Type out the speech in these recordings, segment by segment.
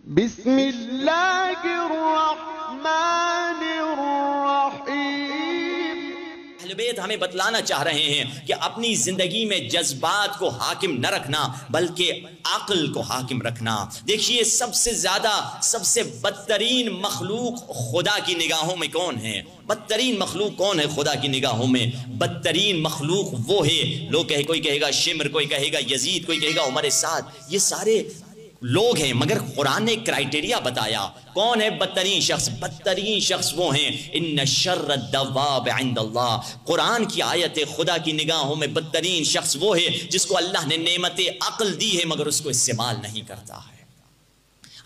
بسم اللہ الرحمن الرحیم۔ اہل بیت ہمیں بتلانا چاہ رہے ہیں کہ اپنی زندگی میں جذبات کو حاکم نہ رکھنا بلکہ عقل کو حاکم رکھنا۔ دیکھیے سب سے زیادہ سب سے بدترین مخلوق خدا کی نگاہوں میں کون ہے؟ بدترین مخلوق کون ہے خدا کی نگاہوں میں؟ بدترین مخلوق وہ ہے، لوگ کوئی کہے گا شمر، کوئی کہے گا یزید، کوئی کہے گا عمر سعد، یہ سارے لوگ ہیں، مگر قرآن نے کرائٹیریا بتایا کون ہے بدترین شخص۔ بدترین شخص وہ ہیں ان شر الدواب عند اللہ۔ قرآن کی آیت خدا کی نگاہوں میں بدترین شخص وہ ہے جس کو اللہ نے نعمت عقل دی ہے مگر اس کو استعمال نہیں کرتا ہے۔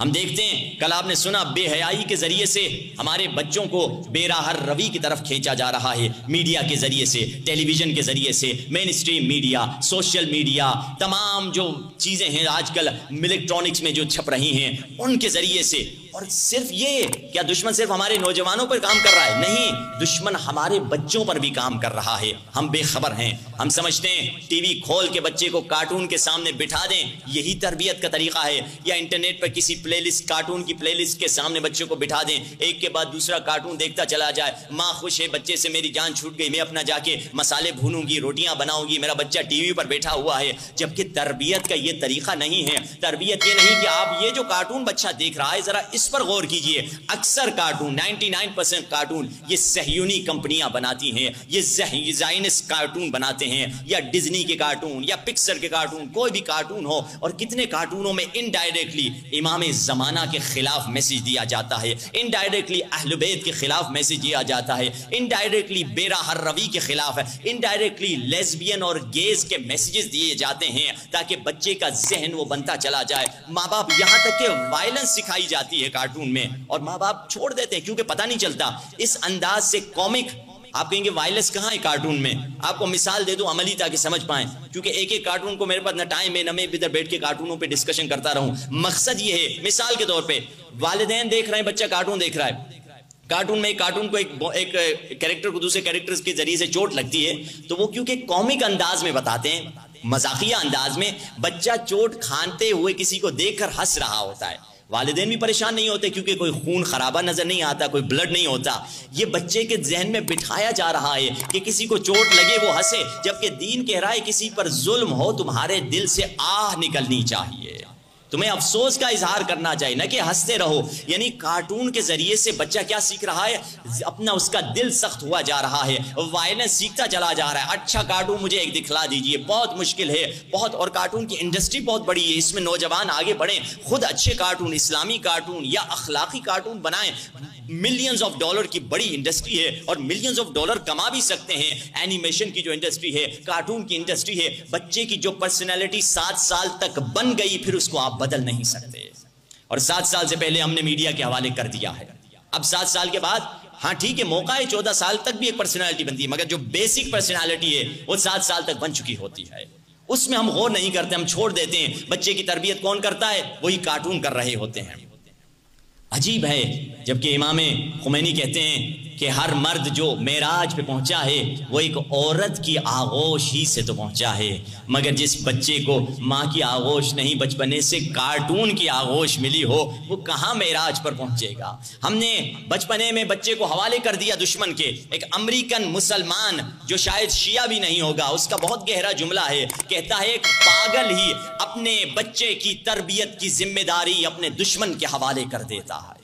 ہم دیکھتے ہیں کل آپ نے سنا بے حیائی کے ذریعے سے ہمارے بچوں کو بے راہ روی کی طرف کھینچا جا رہا ہے، میڈیا کے ذریعے سے، ٹیلی ویژن کے ذریعے سے، مین اسٹریم میڈیا، سوشل میڈیا، تمام جو چیزیں ہیں آج کل الیکٹرانکس میں جو چھپ رہی ہیں ان کے ذریعے سے۔ اور صرف یہ کیا دشمن صرف ہمارے نوجوانوں پر کام کر رہا ہے؟ نہیں، دشمن ہمارے بچوں پر بھی کام کر رہا ہے۔ ہم بے خبر ہیں، ہم سمجھتے ہیں ٹی وی کھول کے بچے کو کارٹون کے سامنے بٹھا دیں یہی تربیت کا طریقہ ہے، یا انٹرنیٹ پر کسی پلے لسٹ، کارٹون کی پلے لسٹ کے سامنے بچوں کو بٹھا دیں، ایک کے بعد دوسرا کارٹون دیکھتا چلا جائے، ماں خوش ہے بچے سے میری جان چھوٹ گئی، میں اپنا جا کے مسالے بھونوں گی، روٹیاں بناؤں گی، میرا بچہ ٹی وی پر بیٹھا ہوا ہے۔ جبکہ تربیت کا یہ طریقہ نہیں ہے۔ تربیت یہ نہیں کہ آپ یہ جو کارٹون بچہ دیکھ رہا ہے ذرا اس پر غور کیجئے۔ اکثر کارٹون 99% کارٹون یہ صہیونی کمپنیاں بناتی ہیں، یہ زائنسٹ کارٹون بناتے ہیں، یا ڈزنی کے کارٹون یا پکسر کے کارٹون، کوئی بھی کارٹون ہو، اور کتنے کارٹونوں میں انڈائریکٹلی امام زمانہ کے خلاف میسج دیا جاتا ہے، انڈائریکٹلی اہل بیت کے خلاف میسج دیا جاتا ہے، انڈائریکٹلی بے راہ روی کے خلاف ہے، انڈائریکٹلی لیزبین اور گیز کے میسیجز دیے جاتے ہیں تاکہ بچے کا ذہن وہ بنتا چلا جائے۔ ماں باپ یہاں تک کہ وائلنس سکھائی جاتی ہے کارٹون میں اور ماں باپ چھوڑ دیتے ہیں کیونکہ پتہ نہیں چلتا۔ اس انداز سے کامک، آپ کہیں گے وائلنس کہاں ہے کارٹون میں؟ آپ کو مثال دے دوں عملی تاکہ سمجھ پائیں، کیونکہ ایک ایک کارٹون کو میرے پاس نہ ٹائم ہے نہ میں ادھر بیٹھ کے کارٹونوں پہ ڈسکشن کرتا رہوں۔ مقصد یہ ہے، مثال کے طور پہ والدین دیکھ رہے ہیں بچہ کارٹون دیکھ رہا ہے، کارٹون میں کارٹون کو ایک کیریکٹر کو دوسرے کیریکٹر کے ذریعے سے چوٹ لگتی ہے تو وہ کیونکہ کامک انداز میں بتاتے ہیں، مزاحیہ انداز میں، بچہ چوٹ کھانتے ہوئے کسی کو دیکھ کر ہنس رہا ہوتا ہے۔ والدین بھی پریشان نہیں ہوتے کیونکہ کوئی خون خرابہ نظر نہیں آتا، کوئی بلڈ نہیں ہوتا۔ یہ بچے کے ذہن میں بٹھایا جا رہا ہے کہ کسی کو چوٹ لگے وہ ہنسے، جبکہ دین کہہ رہا ہے کسی پر ظلم ہو تمہارے دل سے آہ نکلنی چاہیے، تمہیں افسوس کا اظہار کرنا چاہیے، نہ کہ ہنستے رہو۔ یعنی کارٹون کے ذریعے سے بچہ کیا سیکھ رہا ہے؟ اپنا اس کا دل سخت ہوا جا رہا ہے، وائلنس سیکھتا چلا جا رہا ہے۔ اچھا کارٹون مجھے ایک دکھلا دیجئے، بہت مشکل ہے، بہت، اور کارٹون کی انڈسٹری بہت بڑی ہے، اس میں نوجوان آگے بڑھیں، خود اچھے کارٹون، اسلامی کارٹون یا اخلاقی کارٹون بنائیں۔ ملینز آف ڈالر کی بڑی انڈسٹری ہے اور ملینز آف ڈالر کما بھی سکتے ہیں۔ اینیمیشن کی جو انڈسٹری ہے، کارٹون کی انڈسٹری ہے، بچے کی جو پرسنالٹی 7 سال تک بن گئی پھر اس کو آپ بدل نہیں سکتے۔ اور 7 سال سے پہلے ہم نے میڈیا کے حوالے کر دیا ہے، اب 7 سال کے بعد ہاں ٹھیک ہے موقع ہے 14 سال تک بھی ایک پرسنالٹی بنتی ہے، مگر جو بیسک پرسنالٹی ہے وہ 7 سال تک بن چکی ہوتی ہے، اس میں ہم غور نہیں کرتے، ہم چھوڑ دیتے ہیں۔ بچے کی تربیت کون کرتا ہے؟ وہی کارٹون کر رہے ہوتے ہیں۔ عجیب ہے، جبکہ امام خمینی کہتے ہیں کہ ہر مرد جو معراج پہ پہنچا ہے وہ ایک عورت کی آغوش ہی سے تو پہنچا ہے، مگر جس بچے کو ماں کی آغوش نہیں بچپنے سے کارٹون کی آغوش ملی ہو وہ کہاں معراج پر پہنچے گا؟ ہم نے بچپنے میں بچے کو حوالے کر دیا دشمن کے۔ ایک امریکن مسلمان جو شاید شیعہ بھی نہیں ہوگا، اس کا بہت گہرا جملہ ہے، کہتا ہے ایک پاگل ہی اپنے بچے کی تربیت کی ذمہ داری اپنے دشمن کے حوالے کر دیتا ہے۔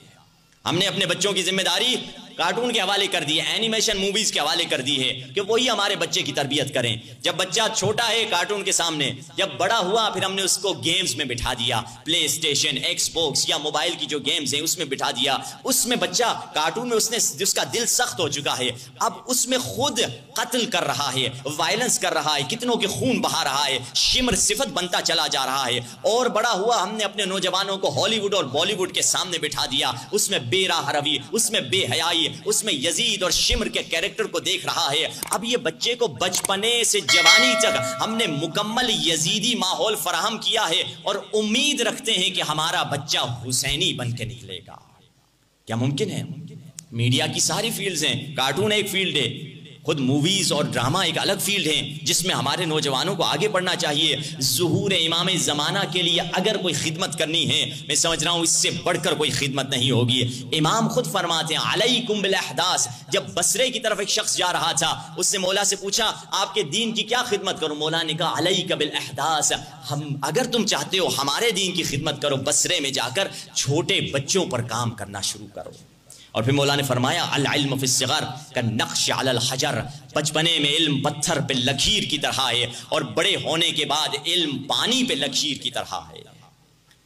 ہم نے اپنے بچوں کی ذمہ داری کارٹون کے حوالے کر دی ہے، اینیمیشن موویز کے حوالے کر دی ہے کہ وہی ہمارے بچے کی تربیت کریں۔ جب بچہ چھوٹا ہے کارٹون کے سامنے، جب بڑا ہوا پھر ہم نے اس کو گیمز میں بٹھا دیا، پلے اسٹیشن، ایکس باکس یا موبائل کی جو گیمز ہیں اس میں بٹھا دیا۔ اس میں بچہ کارٹون میں اس کا دل سخت ہو چکا ہے، اب اس میں خود قتل کر رہا ہے، وائلنس کر رہا ہے، کتنوں کے خون بہا رہا ہے، شمر صفت بنتا چلا جا رہا ہے۔ اور بڑا ہوا ہم نے اپنے نوجوانوں کو ہالی ووڈ اور بالی ووڈ کے سامنے بٹھا دیا، اس میں بے راہ روی، اس میں بے حیائی، اس میں یزید اور شمر کے کیریکٹر کو دیکھ رہا ہے۔ اب یہ بچے کو بچپنے سے جوانی تک ہم نے مکمل یزیدی ماحول فراہم کیا ہے اور امید رکھتے ہیں کہ ہمارا بچہ حسینی بن کے نکلے گا۔ کیا ممکن ہے؟ میڈیا کی ساری فیلڈز ہیں، کارٹون ایک فیلڈ ہے، خود موویز اور ڈرامہ ایک الگ فیلڈ ہیں جس میں ہمارے نوجوانوں کو آگے بڑھنا چاہیے. ظہور امام زمانہ کے لیے اگر کوئی خدمت کرنی ہے میں سمجھ رہا ہوں اس سے بڑھ کر کوئی خدمت نہیں ہوگی. امام خود فرماتے ہیں علیکم بالاحداث. جب بصرے کی طرف ایک شخص جا رہا تھا اس سے مولا سے پوچھا آپ کے دین کی کیا خدمت کروں؟ مولا نے کہا علیک بالاحداث. اگر تم چاہتے ہو ہمارے دین کی خدمت کرو بصرے میں جا کر چھوٹے بچوں پر کام کرنا شروع کرو. اور پھر مولا نے فرمایا العلم فی الصغر کالنقش علی الحجر. بچپنے میں علم پتھر پہ لکیر کی طرح ہے اور بڑے ہونے کے بعد علم پانی پہ لکیر کی طرح ہے.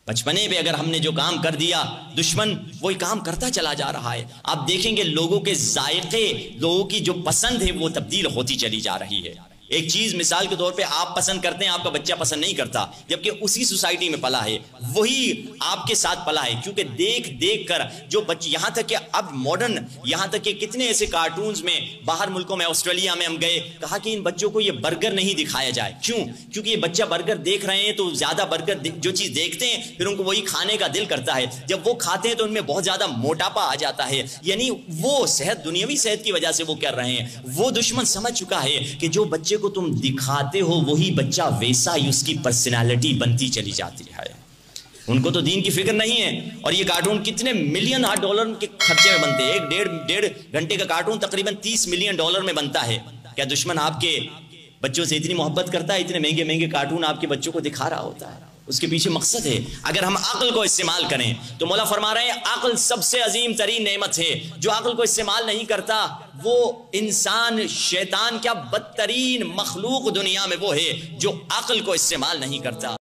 بچپنے پہ اگر ہم نے جو کام کر دیا دشمن وہی کام کرتا چلا جا رہا ہے. آپ دیکھیں گے لوگوں کے ذائقے لوگوں کی جو پسند ہے وہ تبدیل ہوتی چلی جا رہی ہے. ایک چیز مثال کے طور پہ آپ پسند کرتے ہیں آپ کا بچہ پسند نہیں کرتا جبکہ اسی سوسائٹی میں پلا ہے وہی آپ کے ساتھ پلا ہے کیونکہ دیکھ دیکھ کر جو بچے یہاں تک کہ اب ماڈرن یہاں تک کہ کتنے ایسے کارٹونز میں باہر ملکوں میں آسٹریلیا میں ہم گئے کہا کہ ان بچوں کو یہ برگر نہیں دکھایا جائے. کیوں؟ کیونکہ یہ بچہ برگر دیکھ رہے ہیں تو زیادہ برگر جو چیز دیکھتے ہیں پھر ان کو وہی کھانے کا دل کرتا ہے. جب وہ کھاتے ہیں تو ان میں بہت زیادہ موٹاپا آ جاتا ہے. یعنی وہ صحت دنیاوی صحت کی وجہ سے وہ کر رہے ہیں. وہ دشمن سمجھ چکا ہے کہ جو بچے کو تم دکھاتے ہو وہی بچہ ویسا ہی اس کی پرسنالٹی بنتی چلی جاتی ہے. ان کو تو دین کی فکر نہیں ہے. اور یہ کارٹون کتنے ملین ڈالر کے خرچے میں بنتے ہیں. ایک ڈیڑھ گھنٹے کا کارٹون تقریباً 30 ملین ڈالر میں بنتا ہے. کیا دشمن آپ کے بچوں سے اتنی محبت کرتا ہے اتنے مہنگے مہنگے کارٹون آپ کے بچوں کو دکھا رہا ہوتا ہے؟ اس کے پیچھے مقصد ہے. اگر ہم عقل کو استعمال کریں تو مولا فرما رہے ہیں عقل سب سے عظیم ترین نعمت ہے. جو عقل کو استعمال نہیں کرتا وہ انسان شیطان کیا بدترین مخلوق دنیا میں وہ ہے جو عقل کو استعمال نہیں کرتا.